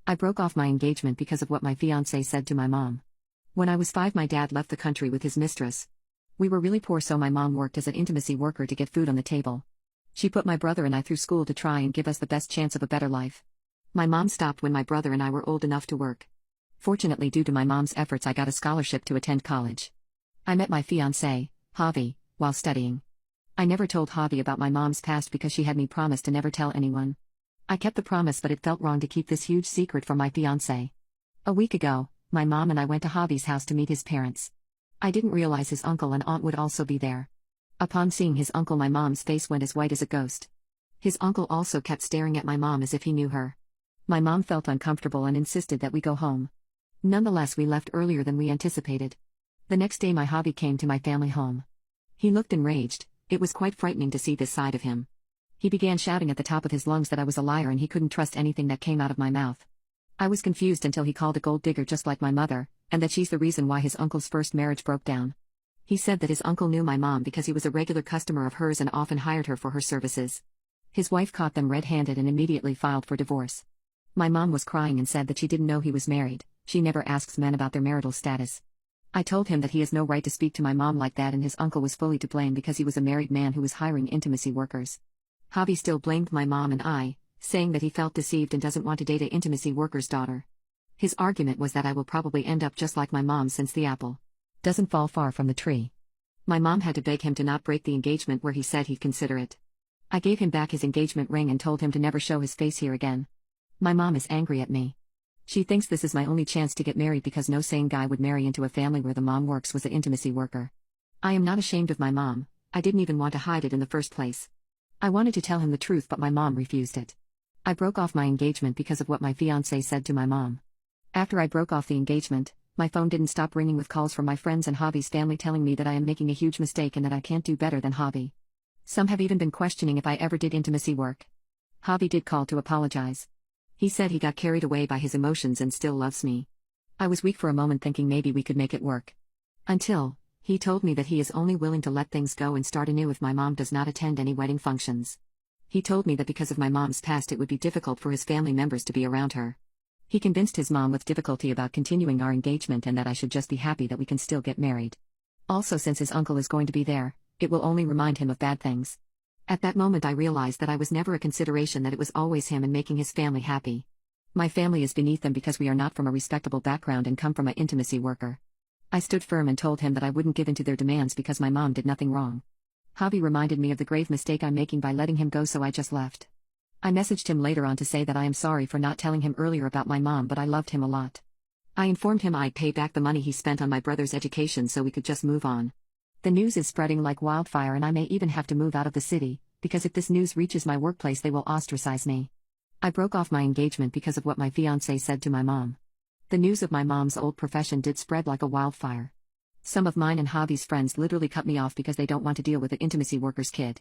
I broke off my engagement because of what my fiance said to my mom. When I was 5, my dad left the country with his mistress. We were really poor, so my mom worked as an intimacy worker to get food on the table. She put my brother and I through school to try and give us the best chance of a better life. My mom stopped when my brother and I were old enough to work. Fortunately, due to my mom's efforts, I got a scholarship to attend college. I met my fiancé, Javi, while studying. I never told Javi about my mom's past because she had me promise to never tell anyone. I kept the promise, but it felt wrong to keep this huge secret from my fiancé. A week ago, my mom and I went to Javi's house to meet his parents. I didn't realize his uncle and aunt would also be there. Upon seeing his uncle, my mom's face went as white as a ghost. His uncle also kept staring at my mom as if he knew her. My mom felt uncomfortable and insisted that we go home. Nonetheless, we left earlier than we anticipated. The next day, my Javi came to my family home. He looked enraged. It was quite frightening to see this side of him. He began shouting at the top of his lungs that I was a liar and he couldn't trust anything that came out of my mouth. I was confused until he called a gold digger just like my mother, and that she's the reason why his uncle's first marriage broke down. He said that his uncle knew my mom because he was a regular customer of hers and often hired her for her services. His wife caught them red-handed and immediately filed for divorce. My mom was crying and said that she didn't know he was married. She never asks men about their marital status. I told him that he has no right to speak to my mom like that, and his uncle was fully to blame because he was a married man who was hiring intimacy workers. Javi still blamed my mom and I, saying that he felt deceived and doesn't want to date an intimacy worker's daughter. His argument was that I will probably end up just like my mom since the apple doesn't fall far from the tree. My mom had to beg him to not break the engagement where he said he'd consider it. I gave him back his engagement ring and told him to never show his face here again. My mom is angry at me. She thinks this is my only chance to get married because no sane guy would marry into a family where the mom works was an intimacy worker. I am not ashamed of my mom. I didn't even want to hide it in the first place. I wanted to tell him the truth, but my mom refused it. I broke off my engagement because of what my fiancé said to my mom. After I broke off the engagement, my phone didn't stop ringing with calls from my friends and Javi's family telling me that I am making a huge mistake and that I can't do better than Javi. Some have even been questioning if I ever did intimacy work. Javi did call to apologize. He said he got carried away by his emotions and still loves me. I was weak for a moment, thinking maybe we could make it work. Until he told me that he is only willing to let things go and start anew if my mom does not attend any wedding functions. He told me that because of my mom's past it would be difficult for his family members to be around her. He convinced his mom with difficulty about continuing our engagement and that I should just be happy that we can still get married. Also, since his uncle is going to be there, it will only remind him of bad things. At that moment I realized that I was never a consideration, that it was always him and making his family happy. My family is beneath them because we are not from a respectable background and come from an intimacy worker. I stood firm and told him that I wouldn't give in to their demands because my mom did nothing wrong. Javi reminded me of the grave mistake I'm making by letting him go, so I just left. I messaged him later on to say that I am sorry for not telling him earlier about my mom, but I loved him a lot. I informed him I'd pay back the money he spent on my brother's education so we could just move on. The news is spreading like wildfire and I may even have to move out of the city, because if this news reaches my workplace they will ostracize me. I broke off my engagement because of what my fiancé said to my mom. The news of my mom's old profession did spread like a wildfire. Some of mine and Javi's friends literally cut me off because they don't want to deal with the intimacy worker's kid.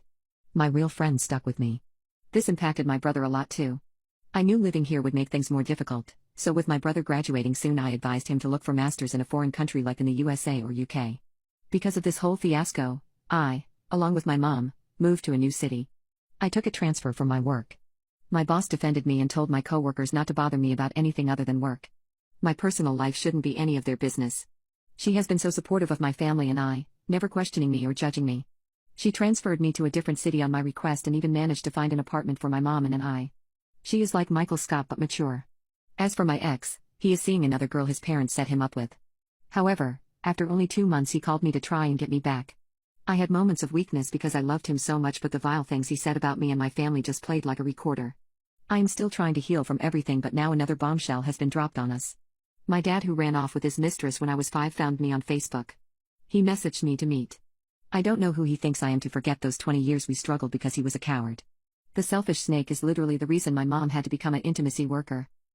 My real friends stuck with me. This impacted my brother a lot too. I knew living here would make things more difficult, so with my brother graduating soon I advised him to look for masters in a foreign country like in the USA or UK. Because of this whole fiasco, I, along with my mom, moved to a new city. I took a transfer from my work. My boss defended me and told my coworkers not to bother me about anything other than work. My personal life shouldn't be any of their business. She has been so supportive of my family and I, never questioning me or judging me. She transferred me to a different city on my request and even managed to find an apartment for my mom and I. She is like Michael Scott but mature. As for my ex, he is seeing another girl his parents set him up with. However, after only 2 months he called me to try and get me back. I had moments of weakness because I loved him so much, but the vile things he said about me and my family just played like a recorder. I am still trying to heal from everything, but now another bombshell has been dropped on us. My dad, who ran off with his mistress when I was 5, found me on Facebook. He messaged me to meet. I don't know who he thinks I am to forget those 20 years we struggled because he was a coward. The selfish snake is literally the reason my mom had to become an intimacy worker.